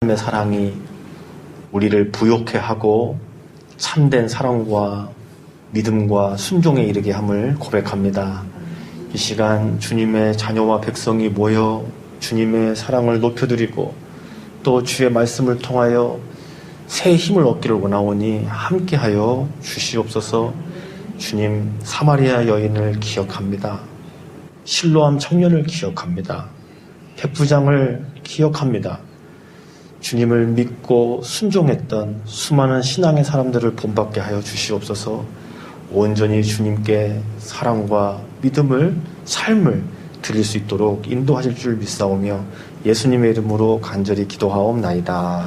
하나님의 사랑이 우리를 부욕해 하고 참된 사랑과 믿음과 순종에 이르게 함을 고백합니다. 이 시간 주님의 자녀와 백성이 모여 주님의 사랑을 높여드리고 또 주의 말씀을 통하여 새 힘을 얻기를 원하오니 함께하여 주시옵소서. 주님, 사마리아 여인을 기억합니다. 실로암 청년을 기억합니다. 백부장을 기억합니다. 주님을 믿고 순종했던 수많은 신앙의 사람들을 본받게 하여 주시옵소서. 온전히 주님께 사랑과 믿음을, 삶을 드릴 수 있도록 인도하실 줄 믿사오며 예수님의 이름으로 간절히 기도하옵나이다.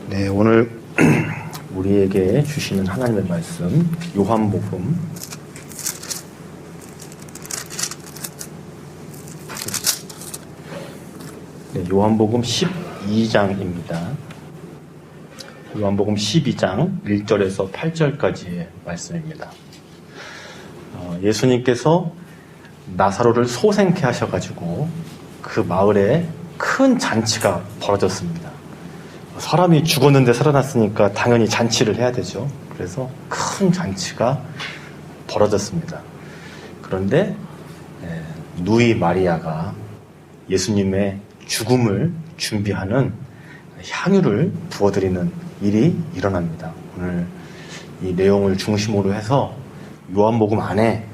네, 오늘 우리에게 주시는 하나님의 말씀, 요한복음 요한복음 12장입니다. 요한복음 12장 1절에서 8절까지의 말씀입니다. 예수님께서 나사로를 소생케 하셔가지고 그 마을에 큰 잔치가 벌어졌습니다. 사람이 죽었는데 살아났으니까 당연히 잔치를 해야 되죠. 그래서 큰 잔치가 벌어졌습니다. 그런데 누이 마리아가 예수님의 죽음을 준비하는 향유를 부어드리는 일이 일어납니다. 오늘 이 내용을 중심으로 해서 요한복음 안에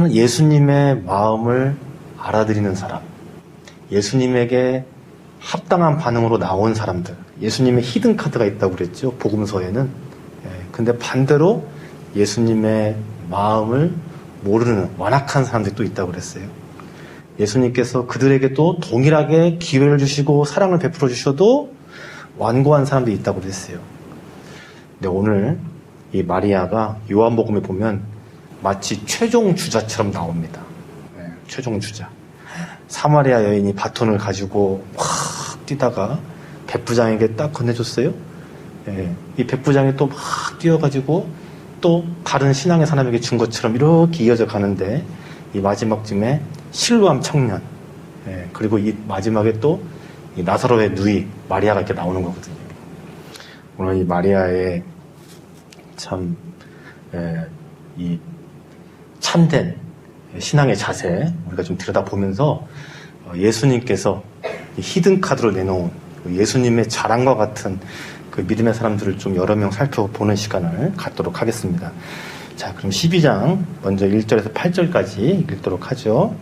예수님의 마음을 알아들이는 사람, 예수님에게 합당한 반응으로 나온 사람들, 예수님의 히든카드가 있다고 그랬죠, 복음서에는. 근데 반대로 예수님의 마음을 모르는 완악한 사람들이 또 있다고 그랬어요. 예수님께서 그들에게 또 동일하게 기회를 주시고 사랑을 베풀어 주셔도 완고한 사람들이 있다고 그랬어요. 근데 오늘 이 마리아가 요한복음에 보면 마치 최종 주자처럼 나옵니다. 최종 주자. 사마리아 여인이 바톤을 가지고 확 뛰다가 백부장에게 딱 건네줬어요. 이 백부장이 또 막 뛰어가지고 또 다른 신앙의 사람에게 준 것처럼 이렇게 이어져 가는데 이 마지막쯤에 실로암 청년, 그리고 이 마지막에 또 이 나사로의 누이 마리아가 이렇게 나오는 거거든요. 오늘 이 마리아의 참 이 참된 신앙의 자세 우리가 좀 들여다보면서 예수님께서 히든카드로 내놓은 예수님의 자랑과 같은 그 믿음의 사람들을 좀 여러 명 살펴보는 시간을 갖도록 하겠습니다. 자, 그럼 12장 먼저 1절에서 8절까지 읽도록 하죠.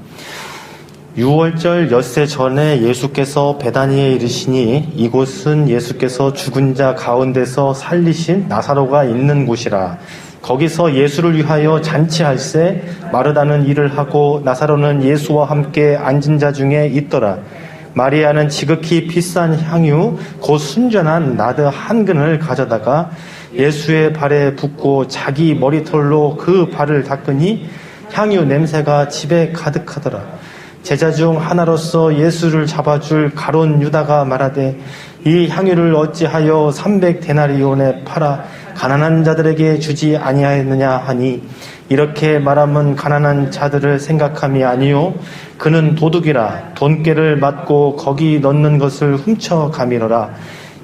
6월절 엿새 전에 예수께서 베다니에 이르시니 이곳은 예수께서 죽은 자 가운데서 살리신 나사로가 있는 곳이라. 거기서 예수를 위하여 잔치할세 마르다는 일을 하고 나사로는 예수와 함께 앉은 자 중에 있더라. 마리아는 지극히 비싼 향유 곧 순전한 나드 한 근을 가져다가 예수의 발에 붓고 자기 머리털로 그 발을 닦으니 향유 냄새가 집에 가득하더라. 제자 중 하나로서 예수를 잡아줄 가룟 유다가 말하되 이 향유를 어찌하여 300데나리온에 팔아 가난한 자들에게 주지 아니하였느냐 하니 이렇게 말하면 가난한 자들을 생각함이 아니요 그는 도둑이라 돈깨를 맞고 거기 넣는 것을 훔쳐가미노라.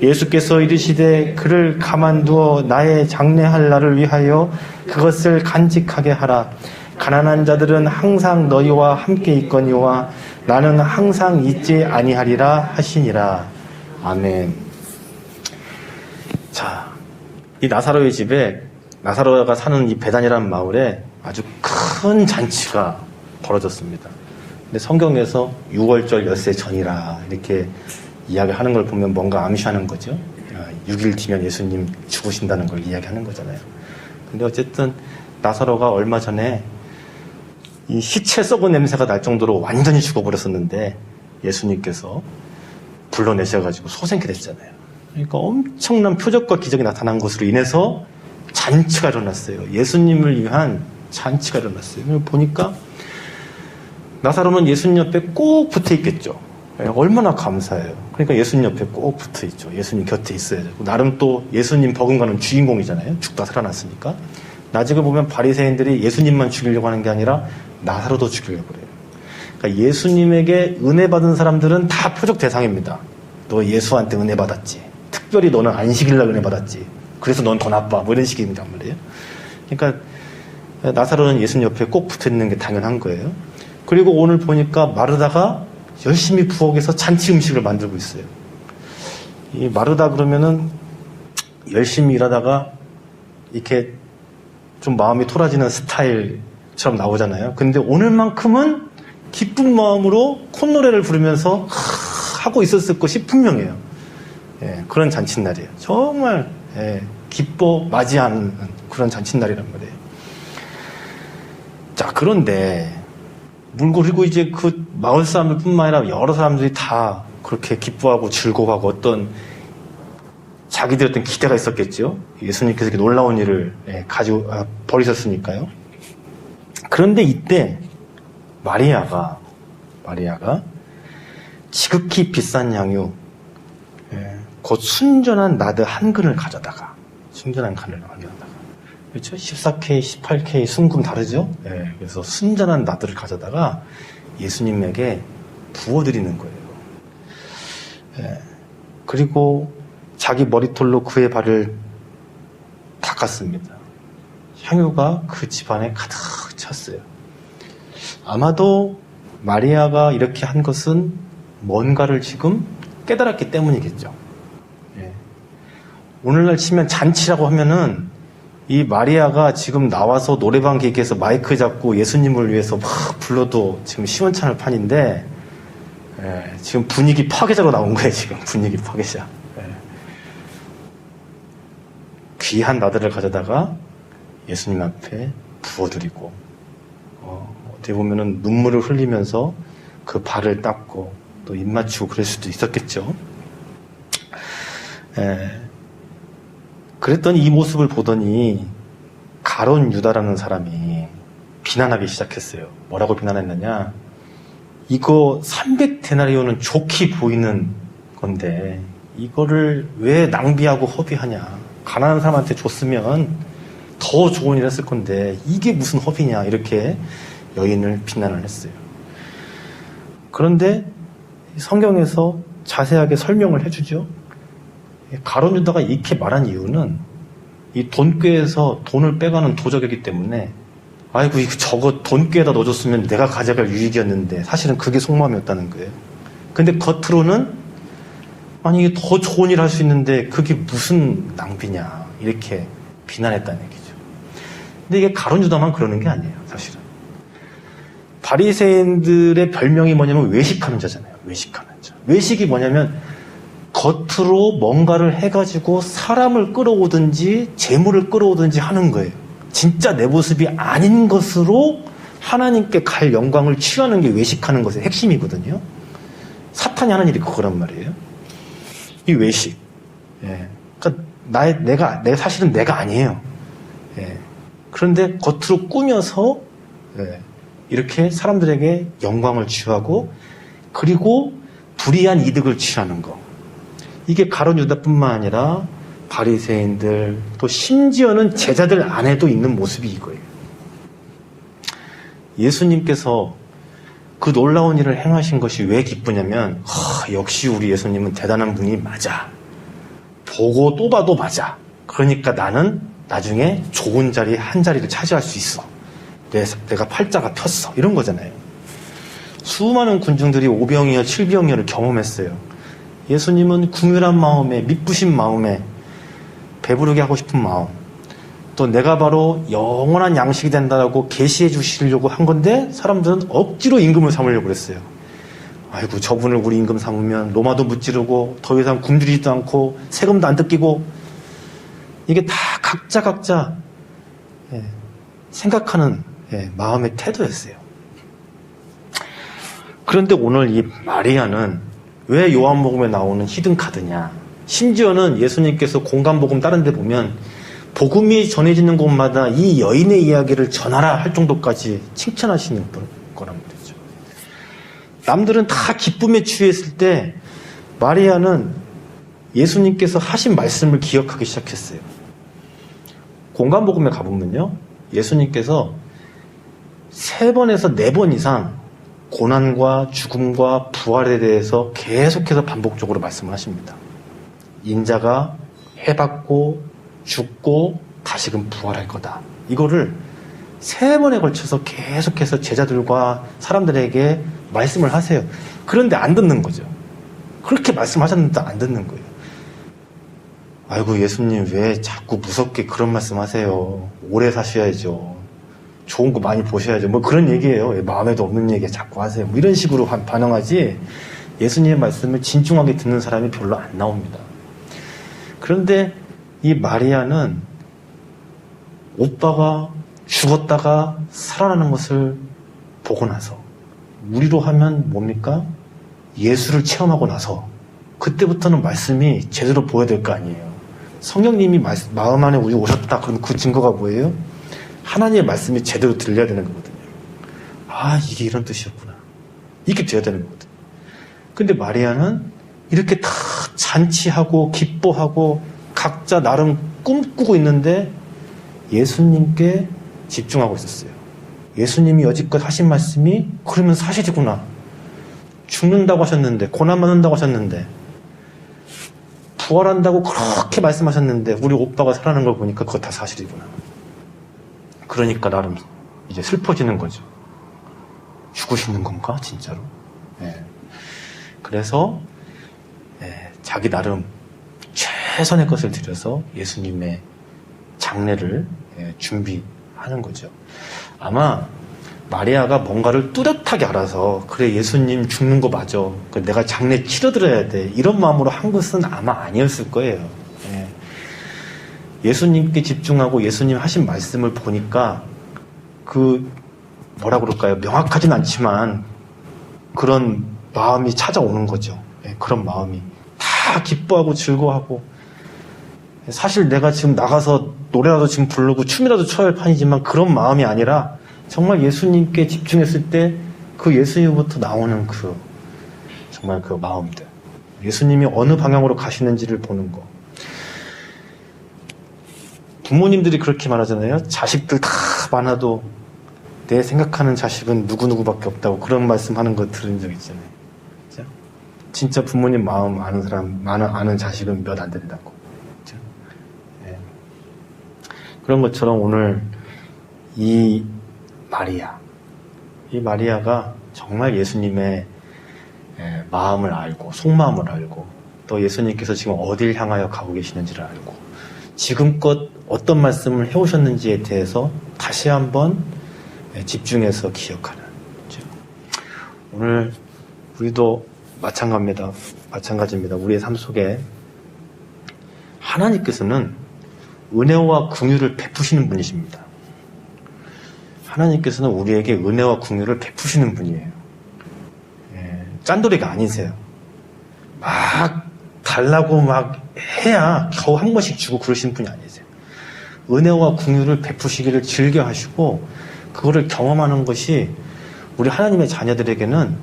예수께서 이르시되 그를 가만두어 나의 장례할 날을 위하여 그것을 간직하게 하라. 가난한 자들은 항상 너희와 함께 있거니와 나는 항상 있지 아니하리라 하시니라. 아멘. 자, 이 나사로의 집에 나사로가 사는 이 베단이라는 마을에 아주 큰 잔치가 벌어졌습니다. 근데 성경에서 6월절 엿새 전이라 이렇게 이야기하는 걸 보면 뭔가 암시하는 거죠. 6일 뒤면 예수님 죽으신다는 걸 이야기하는 거잖아요. 근데 어쨌든 나사로가 얼마 전에 이 시체 썩은 냄새가 날 정도로 완전히 죽어버렸었는데 예수님께서 불러내셔가지고 소생케 됐잖아요. 그러니까 엄청난 표적과 기적이 나타난 것으로 인해서 잔치가 일어났어요. 예수님을 위한 잔치가 일어났어요. 보니까 나사로는 예수님 옆에 꼭 붙어 있겠죠. 얼마나 감사해요. 그러니까 예수님 옆에 꼭 붙어 있죠. 예수님 곁에 있어야 되고 나름 또 예수님 버금가는 주인공이잖아요. 죽다 살아났으니까. 나중에 보면 바리새인들이 예수님만 죽이려고 하는 게 아니라 나사로도 죽이려고 그래요. 그러니까 예수님에게 은혜 받은 사람들은 다 표적 대상입니다. 너 예수한테 은혜 받았지. 특별히 너는 안식일날 은혜 받았지. 그래서 넌 더 나빠. 뭐 이런 식입니다. 말이에요. 그러니까 나사로는 예수님 옆에 꼭 붙어 있는 게 당연한 거예요. 그리고 오늘 보니까 마르다가 열심히 부엌에서 잔치 음식을 만들고 있어요. 이 마르다 그러면은 열심히 일하다가 이렇게 좀 마음이 토라지는 스타일처럼 나오잖아요. 근데 오늘만큼은 기쁜 마음으로 콧노래를 부르면서 하고 있었을 것이 분명해요. 예, 그런 잔칫날이에요. 정말 기뻐 맞이하는 그런 잔칫날이란 말이에요. 자, 그런데 그리고 이제 그 마을 사람들 뿐만 아니라 여러 사람들이 다 그렇게 기뻐하고 즐거워하고 어떤 자기들 어떤 기대가 있었겠죠. 예수님께서 이렇게 놀라운 일을 벌이셨으니까요. 그런데 이때 마리아가 지극히 비싼 양유, 곧 순전한 나드 한 근을 가져다가, 그렇죠? 14K, 18K 순금 다르죠? 그래서 순전한 나드를 가져다가 예수님에게 부어드리는 거예요. 그리고 자기 머리털로 그의 발을 닦았습니다. 향유가 그 집안에 가득 찼어요. 아마도 마리아가 이렇게 한 것은 뭔가를 지금 깨달았기 때문이겠죠. 오늘날 치면 잔치라고 하면은 이 마리아가 지금 나와서 노래방 기계에서 마이크 잡고 예수님을 위해서 막 불러도 지금 시원찮을 판인데, 지금 분위기 파괴자로 나온 거예요. 지금 분위기 파괴자. 귀한 나들을 가져다가 예수님 앞에 부어드리고, 어떻게 보면은 눈물을 흘리면서 그 발을 닦고 또 입 맞추고 그럴 수도 있었겠죠. 그랬더니 이 모습을 보더니 가론 유다라는 사람이 비난하기 시작했어요. 뭐라고 비난했느냐? 이거 300데나리온은 좋게 보이는 건데 이거를 왜 낭비하고 허비하냐? 가난한 사람한테 줬으면 더 좋은 일 했을 건데 이게 무슨 허비냐? 이렇게 여인을 비난을 했어요. 그런데 성경에서 자세하게 설명을 해주죠. 가론 유다가 이렇게 말한 이유는 이 돈꾀에서 돈을 빼가는 도적이기 때문에, 아이고 저거 돈꾀에다 넣어줬으면 내가 가져갈 유익이었는데 사실은 그게 속마음이었다는 거예요. 근데 겉으로는 아니 이게 더 좋은 일 할 수 있는데 그게 무슨 낭비냐 이렇게 비난했다는 얘기죠. 근데 이게 가론 유다만 그러는 게 아니에요. 사실은 바리새인들의 별명이 뭐냐면 외식하는 자잖아요. 외식하는 자. 외식이 뭐냐면 겉으로 뭔가를 해가지고 사람을 끌어오든지 재물을 끌어오든지 하는 거예요. 진짜 내 모습이 아닌 것으로 하나님께 갈 영광을 취하는 게 외식하는 것의 핵심이거든요. 사탄이 하는 일이 그거란 말이에요. 이 외식. 그러니까 내가 사실은 내가 아니에요. 그런데 겉으로 꾸며서 이렇게 사람들에게 영광을 취하고 그리고 불이한 이득을 취하는 거. 이게 가론 유다뿐만 아니라 바리새인들 또 심지어는 제자들 안에도 있는 모습이 이거예요. 예수님께서 그 놀라운 일을 행하신 것이 왜 기쁘냐면 역시 우리 예수님은 대단한 분이 맞아. 보고 또 봐도 맞아. 그러니까 나는 나중에 좋은 자리 한 자리를 차지할 수 있어. 내가 팔자가 폈어. 이런 거잖아요. 수많은 군중들이 오병이어 칠병이어를 경험했어요. 예수님은 궁휼한 마음에 미쁘신 마음에 배부르게 하고 싶은 마음, 또 내가 바로 영원한 양식이 된다고 계시해 주시려고 한 건데 사람들은 억지로 임금을 삼으려고 그랬어요. 아이고 저분을 우리 임금 삼으면 로마도 무찌르고 더 이상 굶주리지도 않고 세금도 안 뜯기고, 이게 다 각자 생각하는 마음의 태도였어요. 그런데 오늘 이 마리아는 왜 요한복음에 나오는 히든카드냐? 심지어는 예수님께서 공간복음 다른 데 보면 복음이 전해지는 곳마다 이 여인의 이야기를 전하라 할 정도까지 칭찬하시는 거란 말이죠. 남들은 다 기쁨에 취했을 때 마리아는 예수님께서 하신 말씀을 기억하기 시작했어요. 공간복음에 가보면요. 예수님께서 3번에서 4번 이상 고난과 죽음과 부활에 대해서 계속해서 반복적으로 말씀을 하십니다. 인자가 해받고 죽고 다시금 부활할 거다. 이거를 3번에 걸쳐서 계속해서 제자들과 사람들에게 말씀을 하세요. 그런데 안 듣는 거죠. 그렇게 말씀하셨는데 안 듣는 거예요. 아이고 예수님 왜 자꾸 무섭게 그런 말씀 하세요. 오래 사셔야죠. 좋은 거 많이 보셔야죠. 뭐 그런 얘기예요. 마음에도 없는 얘기 자꾸 하세요. 뭐 이런 식으로 반응하지 예수님의 말씀을 진중하게 듣는 사람이 별로 안 나옵니다. 그런데 이 마리아는 오빠가 죽었다가 살아나는 것을 보고 나서 우리로 하면 뭡니까? 예수를 체험하고 나서 그때부터는 말씀이 제대로 보여야 될 거 아니에요. 성령님이 마음 안에 우리 오셨다. 그럼 그 증거가 뭐예요? 하나님의 말씀이 제대로 들려야 되는 거거든요. 아, 이게 이런 뜻이었구나. 이게 돼야 되는 거거든요. 근데 마리아는 이렇게 다 잔치하고 기뻐하고 각자 나름 꿈꾸고 있는데 예수님께 집중하고 있었어요. 예수님이 여지껏 하신 말씀이 그러면 사실이구나. 죽는다고 하셨는데, 고난받는다고 하셨는데, 부활한다고 그렇게 말씀하셨는데 우리 오빠가 살아나는 걸 보니까 그거 다 사실이구나. 그러니까 나름 이제 슬퍼지는 거죠. 죽으시는 건가 진짜로? 네. 그래서 자기 나름 최선의 것을 들여서 예수님의 장례를 준비하는 거죠. 아마 마리아가 뭔가를 뚜렷하게 알아서 그래 예수님 죽는 거 맞아. 내가 장례 치러드려야 돼. 이런 마음으로 한 것은 아마 아니었을 거예요. 예수님께 집중하고 예수님 하신 말씀을 보니까 뭐라 그럴까요? 명확하진 않지만 그런 마음이 찾아오는 거죠. 그런 마음이 다 기뻐하고 즐거워하고 사실 내가 지금 나가서 노래라도 지금 부르고 춤이라도 춰야 할 판이지만 그런 마음이 아니라 정말 예수님께 집중했을 때 그 예수님부터 나오는 정말 그 마음들. 예수님이 어느 방향으로 가시는지를 보는 거. 부모님들이 그렇게 말하잖아요. 자식들 다 많아도 내 생각하는 자식은 누구누구밖에 없다고 그런 말씀하는 거 들은 적 있잖아요. 그렇죠? 진짜 부모님 마음 아는 사람, 아는 자식은 몇 안 된다고. 그렇죠? 네. 그런 것처럼 오늘 이 마리아가 정말 예수님의 마음을 알고 속마음을 알고 또 예수님께서 지금 어딜 향하여 가고 계시는지를 알고 지금껏 어떤 말씀을 해오셨는지에 대해서 다시 한번 집중해서 기억하는 거죠. 오늘 우리도 마찬가지입니다. 우리의 삶 속에 하나님께서는 은혜와 긍휼을 베푸시는 분이십니다. 하나님께서는 우리에게 은혜와 긍휼을 베푸시는 분이에요. 짠돌이가 아니세요. 막 달라고 막 해야 겨우 한 번씩 주고 그러시는 분이 아니세요. 은혜와 긍휼을 베푸시기를 즐겨 하시고 그거를 경험하는 것이 우리 하나님의 자녀들에게는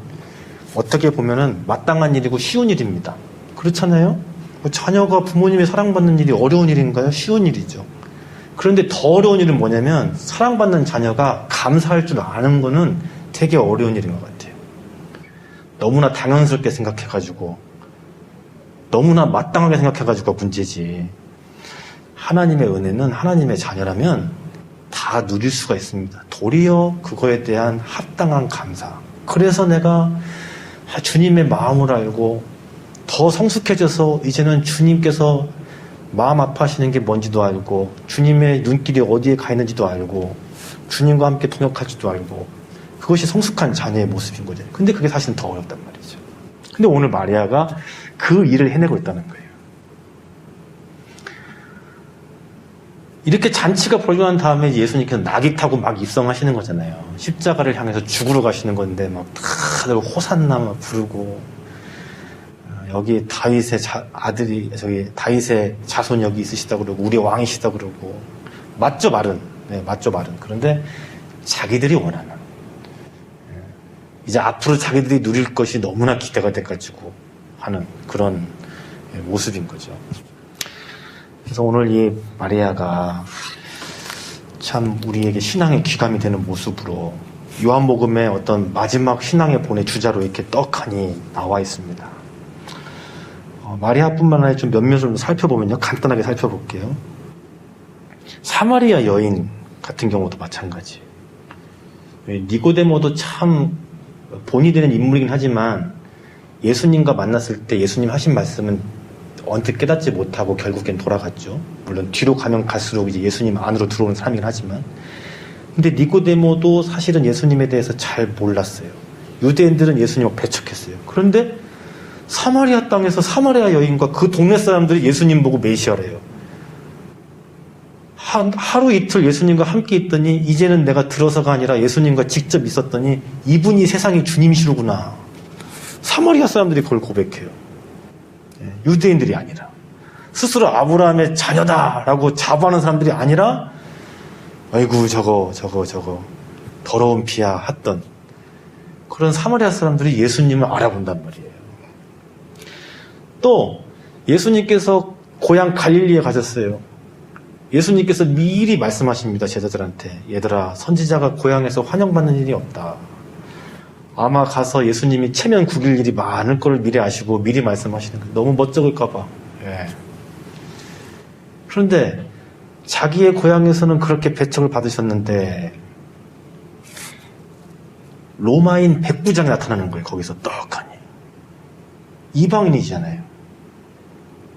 어떻게 보면은 마땅한 일이고 쉬운 일입니다. 그렇잖아요? 자녀가 부모님의 사랑받는 일이 어려운 일인가요? 쉬운 일이죠. 그런데 더 어려운 일은 뭐냐면 사랑받는 자녀가 감사할 줄 아는 거는 되게 어려운 일인 것 같아요. 너무나 당연스럽게 생각해가지고 너무나 마땅하게 생각해가지고 문제지. 하나님의 은혜는 하나님의 자녀라면 다 누릴 수가 있습니다. 도리어 그거에 대한 합당한 감사. 그래서 내가 주님의 마음을 알고 더 성숙해져서 이제는 주님께서 마음 아파하시는 게 뭔지도 알고 주님의 눈길이 어디에 가 있는지도 알고 주님과 함께 동역할지도 알고 그것이 성숙한 자녀의 모습인 거죠. 근데 그게 사실은 더 어렵단 말이죠. 근데 오늘 마리아가 그 일을 해내고 있다는 거예요. 이렇게 잔치가 벌어난 다음에 예수님께서 낙이 타고 막 입성하시는 거잖아요. 십자가를 향해서 죽으러 가시는 건데 막 다들 호산나 막 부르고 여기 다윗의 다윗의 자손 여기 있으시다 그러고 우리 왕이시다 그러고 맞죠 말은. 네, 맞죠 말은. 그런데 자기들이 원하는 이제 앞으로 자기들이 누릴 것이 너무나 기대가 돼가지고 하는 그런 모습인 거죠. 그래서 오늘 이 마리아가 참 우리에게 신앙의 귀감이 되는 모습으로 요한복음의 어떤 마지막 신앙의 본의 주자로 이렇게 떡하니 나와 있습니다. 마리아뿐만 아니라 좀 몇몇을 좀 살펴보면요. 간단하게 살펴볼게요. 사마리아 여인 같은 경우도 마찬가지. 니고데모도 참 본이 되는 인물이긴 하지만 예수님과 만났을 때 예수님 하신 말씀은 언뜻 깨닫지 못하고 결국엔 돌아갔죠. 물론 뒤로 가면 갈수록 이제 예수님 안으로 들어오는 사람이긴 하지만, 근데 니고데모도 사실은 예수님에 대해서 잘 몰랐어요. 유대인들은 예수님을 배척했어요. 그런데 사마리아 땅에서 사마리아 여인과 그 동네 사람들이 예수님 보고 메시아래요. 하루 이틀 예수님과 함께 있더니 이제는 내가 들어서가 아니라 예수님과 직접 있었더니 이분이 세상의 주님이시로구나. 사마리아 사람들이 그걸 고백해요. 유대인들이 아니라, 스스로 아브라함의 자녀다라고 자부하는 사람들이 아니라, 아이고 저거 더러운 피야 했던 그런 사마리아 사람들이 예수님을 알아본단 말이에요. 또 예수님께서 고향 갈릴리에 가셨어요. 예수님께서 미리 말씀하십니다. 제자들한테. 얘들아, 선지자가 고향에서 환영받는 일이 없다. 아마 가서 예수님이 체면 구길 일이 많을 거를 미리 아시고 미리 말씀하시는 거예요. 너무 멋쩍을까 봐. 예. 그런데 자기의 고향에서는 그렇게 배척을 받으셨는데 로마인 백부장이 나타나는 거예요. 거기서 떡하니. 이방인이잖아요.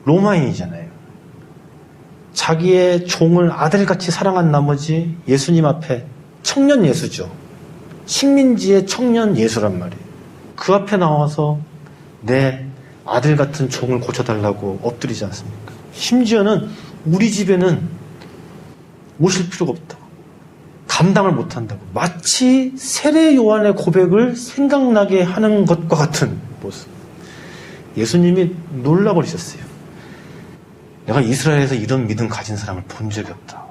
로마인이잖아요. 자기의 종을 아들같이 사랑한 나머지 예수님 앞에 청년 예수죠. 식민지의 청년 예수란 말이에요. 그 앞에 나와서 내 아들 같은 종을 고쳐달라고 엎드리지 않습니까? 심지어는 우리 집에는 오실 필요가 없다고. 감당을 못한다고. 마치 세례 요한의 고백을 생각나게 하는 것과 같은 모습. 예수님이 놀라버리셨어요. 내가 이스라엘에서 이런 믿음 가진 사람을 본 적이 없다.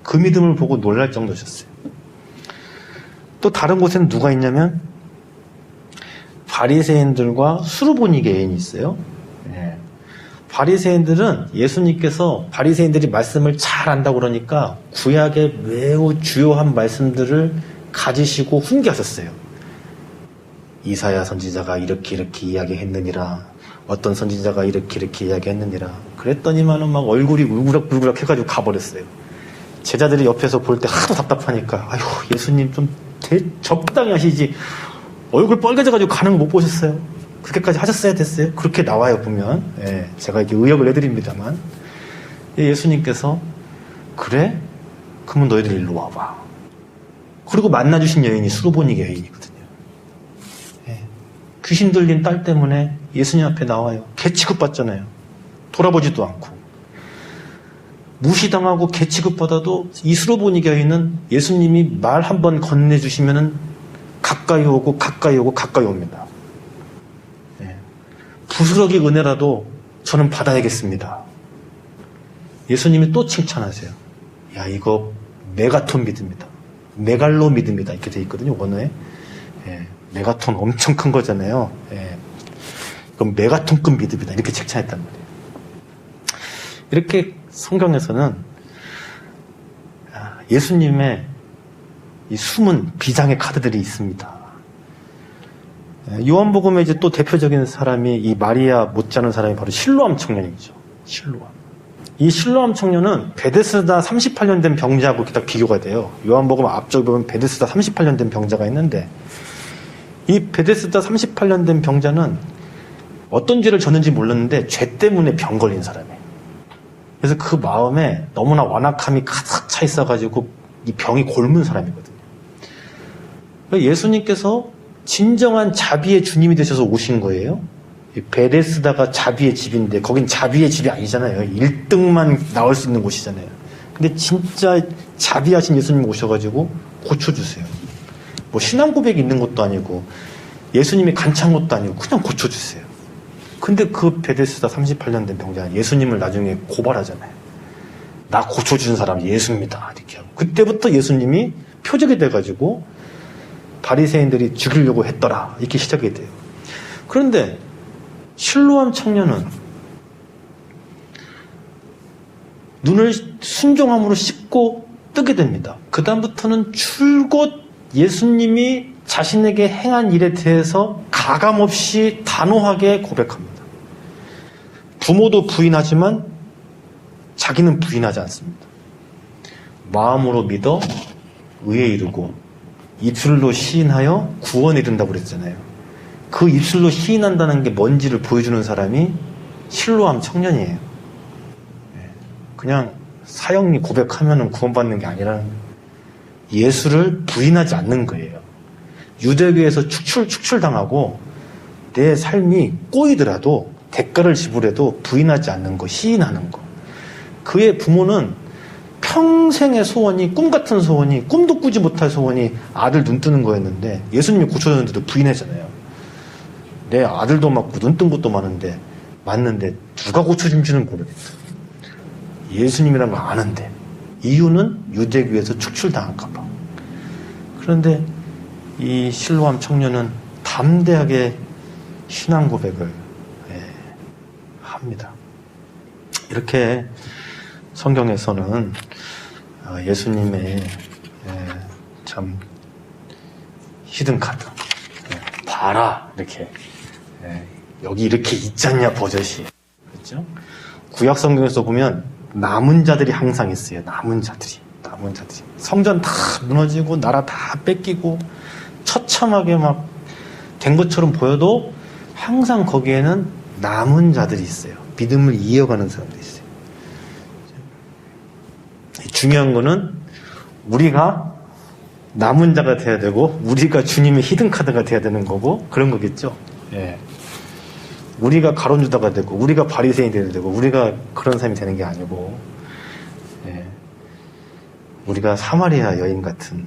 그 믿음을 보고 놀랄 정도셨어요. 또 다른 곳에는 누가 있냐면 바리새인들과 수르보니게 여인이 있어요. 네. 바리새인들은 예수님께서 바리새인들이 말씀을 잘 안다고 그러니까 구약의 매우 주요한 말씀들을 가지시고 훈계하셨어요. 이사야 선지자가 이렇게 이야기했느니라. 어떤 선지자가 이렇게 이야기했느니라. 그랬더니만은 막 얼굴이 울그락불그락 해가지고 가버렸어요. 제자들이 옆에서 볼 때 하도 답답하니까 아휴 예수님 좀 적당히 하시지 얼굴 빨개져가지고 가는 거 못 보셨어요? 그렇게까지 하셨어야 됐어요? 그렇게 나와요 보면. 예, 제가 이렇게 의역을 해드립니다만 예수님께서 그래? 그러면 너희들 일로 와봐. 그리고 만나주신 여인이 수르보니게 여인이거든요. 예, 귀신 들린 딸 때문에 예수님 앞에 나와요. 개 취급받잖아요. 돌아보지도 않고. 무시당하고 개 취급받아도 이 수르보니게 여인은 예수님이 말 한번 건네주시면은 가까이 오고 옵니다. 네. 부스러기 은혜라도 저는 받아야겠습니다. 예수님이 또 칭찬하세요. 야, 이거 메가톤 믿음이다. 메갈로 믿음이다. 이렇게 돼 있거든요, 원어에. 예, 메가톤 엄청 큰 거잖아요. 예. 그럼 메가톤급 믿음이다. 이렇게 칭찬했단 말이에요. 이렇게 성경에서는 예수님의 이 숨은 비장의 카드들이 있습니다. 요한복음에 이제 또 대표적인 사람이 이 마리아 못지않은 사람이 바로 실로암 청년이죠. 실로암. 이 실로암 청년은 베데스다 38년 된 병자하고 이렇게 딱 비교가 돼요. 요한복음 앞쪽에 보면 베데스다 38년 된 병자가 있는데 이 베데스다 38년 된 병자는 어떤 죄를 졌는지 몰랐는데 죄 때문에 병 걸린 사람이에요. 그래서 그 마음에 너무나 완악함이 가득 차 있어가지고 이 병이 곪은 사람이거든요. 예수님께서 진정한 자비의 주님이 되셔서 오신 거예요. 베데스다가 자비의 집인데 거긴 자비의 집이 아니잖아요. 1등만 나올 수 있는 곳이잖아요. 근데 진짜 자비하신 예수님 오셔가지고 고쳐주세요. 뭐 신앙 고백이 있는 것도 아니고 예수님이 간창 것도 아니고 그냥 고쳐주세요. 근데 그 베데스다 38년 된 병자 예수님을 나중에 고발하잖아요. 나 고쳐주는 사람 예수입니다. 이렇게 하고. 그때부터 예수님이 표적이 돼가지고 바리새인들이 죽이려고 했더라. 이렇게 시작이 돼요. 그런데 실로암 청년은 눈을 순종함으로 씻고 뜨게 됩니다. 그 다음부터는 줄곧 예수님이 자신에게 행한 일에 대해서 가감없이 단호하게 고백합니다. 부모도 부인하지만 자기는 부인하지 않습니다. 마음으로 믿어 의에 이르고 입술로 시인하여 구원에 이른다고 그랬잖아요. 그 입술로 시인한다는 게 뭔지를 보여주는 사람이 실로암 청년이에요. 그냥 사형리 고백하면 구원받는 게 아니라 예수를 부인하지 않는 거예요. 유대교에서 축출당하고 내 삶이 꼬이더라도 대가를 지불해도 부인하지 않는 거, 시인하는 거. 그의 부모는 평생의 소원이, 꿈같은 소원이, 꿈도 꾸지 못할 소원이 아들 눈 뜨는 거였는데 예수님이 고쳐줬는데도 부인했잖아요. 내 아들도 맞고 눈 뜬 것도 많은데 맞는데 누가 고쳐준지는 모르겠어. 예수님이란 걸 아는데. 이유는 유대교에서 축출당할까 봐. 그런데 이 실로암 청년은 담대하게 신앙 고백을 합니다. 이렇게 성경에서는 예수님의 참 히든카드, 봐라, 이렇게 여기 이렇게 있잖냐 버젓이, 그렇죠? 구약 성경에서 보면 남은 자들이 항상 있어요. 남은 자들이 성전 다 무너지고 나라 다 뺏기고 처참하게 막 된 것처럼 보여도 항상 거기에는 남은 자들이 있어요. 믿음을 이어가는 사람들이 있어요. 중요한 거는 우리가 남은 자가 돼야 되고 우리가 주님의 히든카드가 돼야 되는 거고 그런 거겠죠. 예. 우리가 가론유다가 되고 우리가 바리새인이 돼야 되고 우리가 그런 사람이 되는 게 아니고, 예. 우리가 사마리아 여인 같은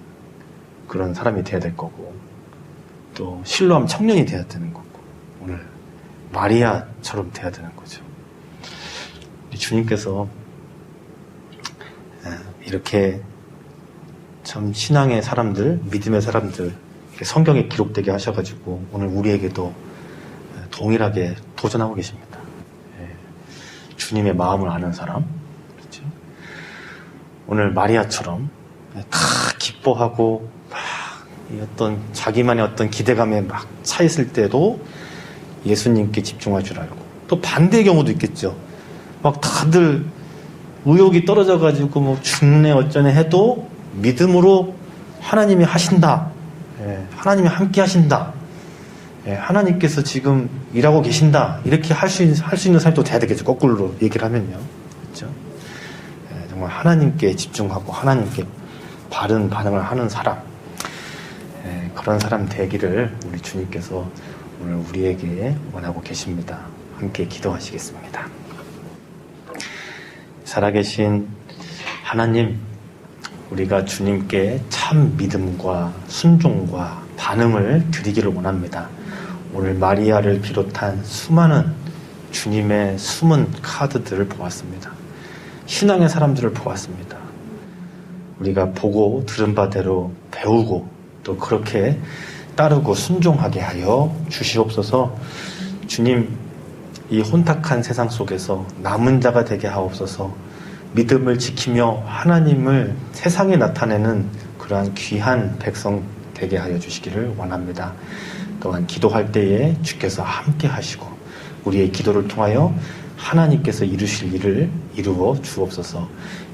그런 사람이 돼야 될 거고 또 실로암 청년이 돼야 되는 거고 오늘 마리아처럼 돼야 되는 거죠. 주님께서 이렇게 참 신앙의 사람들, 믿음의 사람들 성경에 기록되게 하셔가지고 오늘 우리에게도 동일하게 도전하고 계십니다. 주님의 마음을 아는 사람, 그렇죠? 오늘 마리아처럼 다 기뻐하고 막 어떤 자기만의 어떤 기대감에 막 차 있을 때도 예수님께 집중할 줄 알고, 또 반대의 경우도 있겠죠. 막 다들 의욕이 떨어져가지고 뭐 죽네 어쩌네 해도 믿음으로 하나님이 하신다, 하나님이 함께 하신다, 하나님께서 지금 일하고 계신다, 이렇게 할 수 있는 사람이 또 돼야 되겠죠. 거꾸로 얘기를 하면요, 그렇죠? 정말 하나님께 집중하고 하나님께 바른 반응을 하는 사람, 그런 사람 되기를 우리 주님께서 오늘 우리에게 원하고 계십니다. 함께 기도하시겠습니다. 살아계신 하나님, 우리가 주님께 참 믿음과 순종과 반응을 드리기를 원합니다. 오늘 마리아를 비롯한 수많은 주님의 숨은 카드들을 보았습니다. 신앙의 사람들을 보았습니다. 우리가 보고 들은 바대로 배우고 또 그렇게 따르고 순종하게 하여 주시옵소서. 주님, 이 혼탁한 세상 속에서 남은 자가 되게 하옵소서. 믿음을 지키며 하나님을 세상에 나타내는 그러한 귀한 백성 되게 하여 주시기를 원합니다. 또한 기도할 때에 주께서 함께 하시고 우리의 기도를 통하여 하나님께서 이루실 일을 이루어 주옵소서.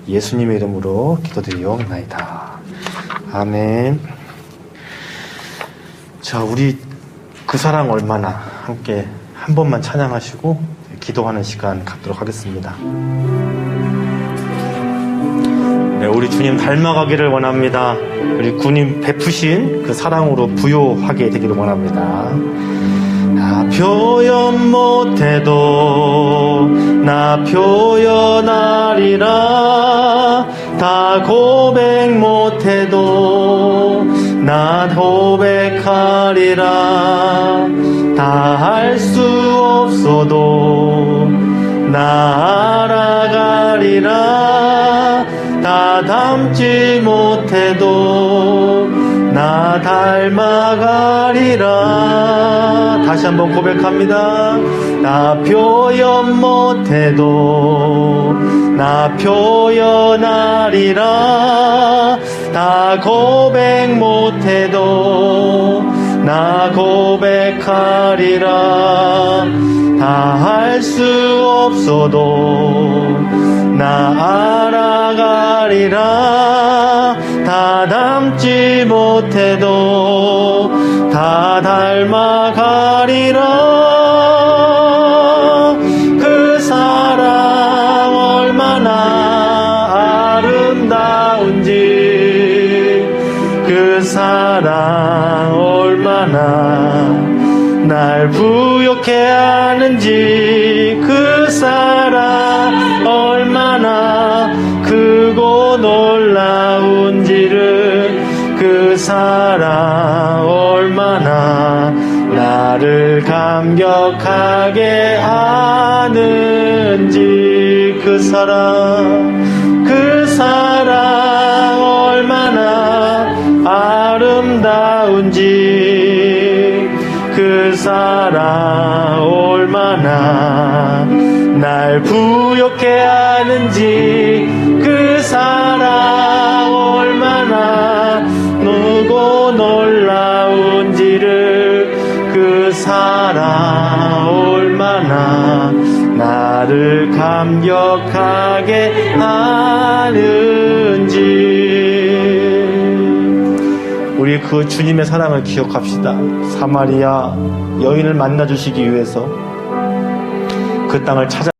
예수님의 이름으로 기도드리옵나이다. 아멘. 자, 우리 그 사랑 얼마나 함께 한 번만 찬양하시고 기도하는 시간 갖도록 하겠습니다. 네, 우리 주님 닮아가기를 원합니다. 우리 주님 베푸신 그 사랑으로 부요하게 되기를 원합니다. 나 표현 못해도 나 표현하리라. 다 고백 못해도 나 고백하리라. 다 할 수 없어도 나 알아가리라. 다 담지 못해도 나 닮아가리라. 다시 한번 고백합니다. 나 표현 못해도 나 표현하리라. 나 고백 못해도 나 고백하리라. 다 할 수 없어도 나 알아가리라. 다 닮지 못해도 다 닮아가리라. 그 사랑 얼마나 아름다운지, 그 사랑 얼마나 날 부욕해 하는지, 그 사랑 얼마나 크고 놀라운지를, 그 사랑 얼마나 나를 감격하게 하는지, 그 사랑 얼마나 아름다운지, 그 사랑 얼마나 날 부욕해 하는지, 그 사랑 얼마나 누고 놀라운지를, 그 사랑 얼마나 나를 감격하게 하는지. 우리 그 주님의 사랑을 기억합시다. 사마리아 여인을 만나주시기 위해서 그 땅을 찾아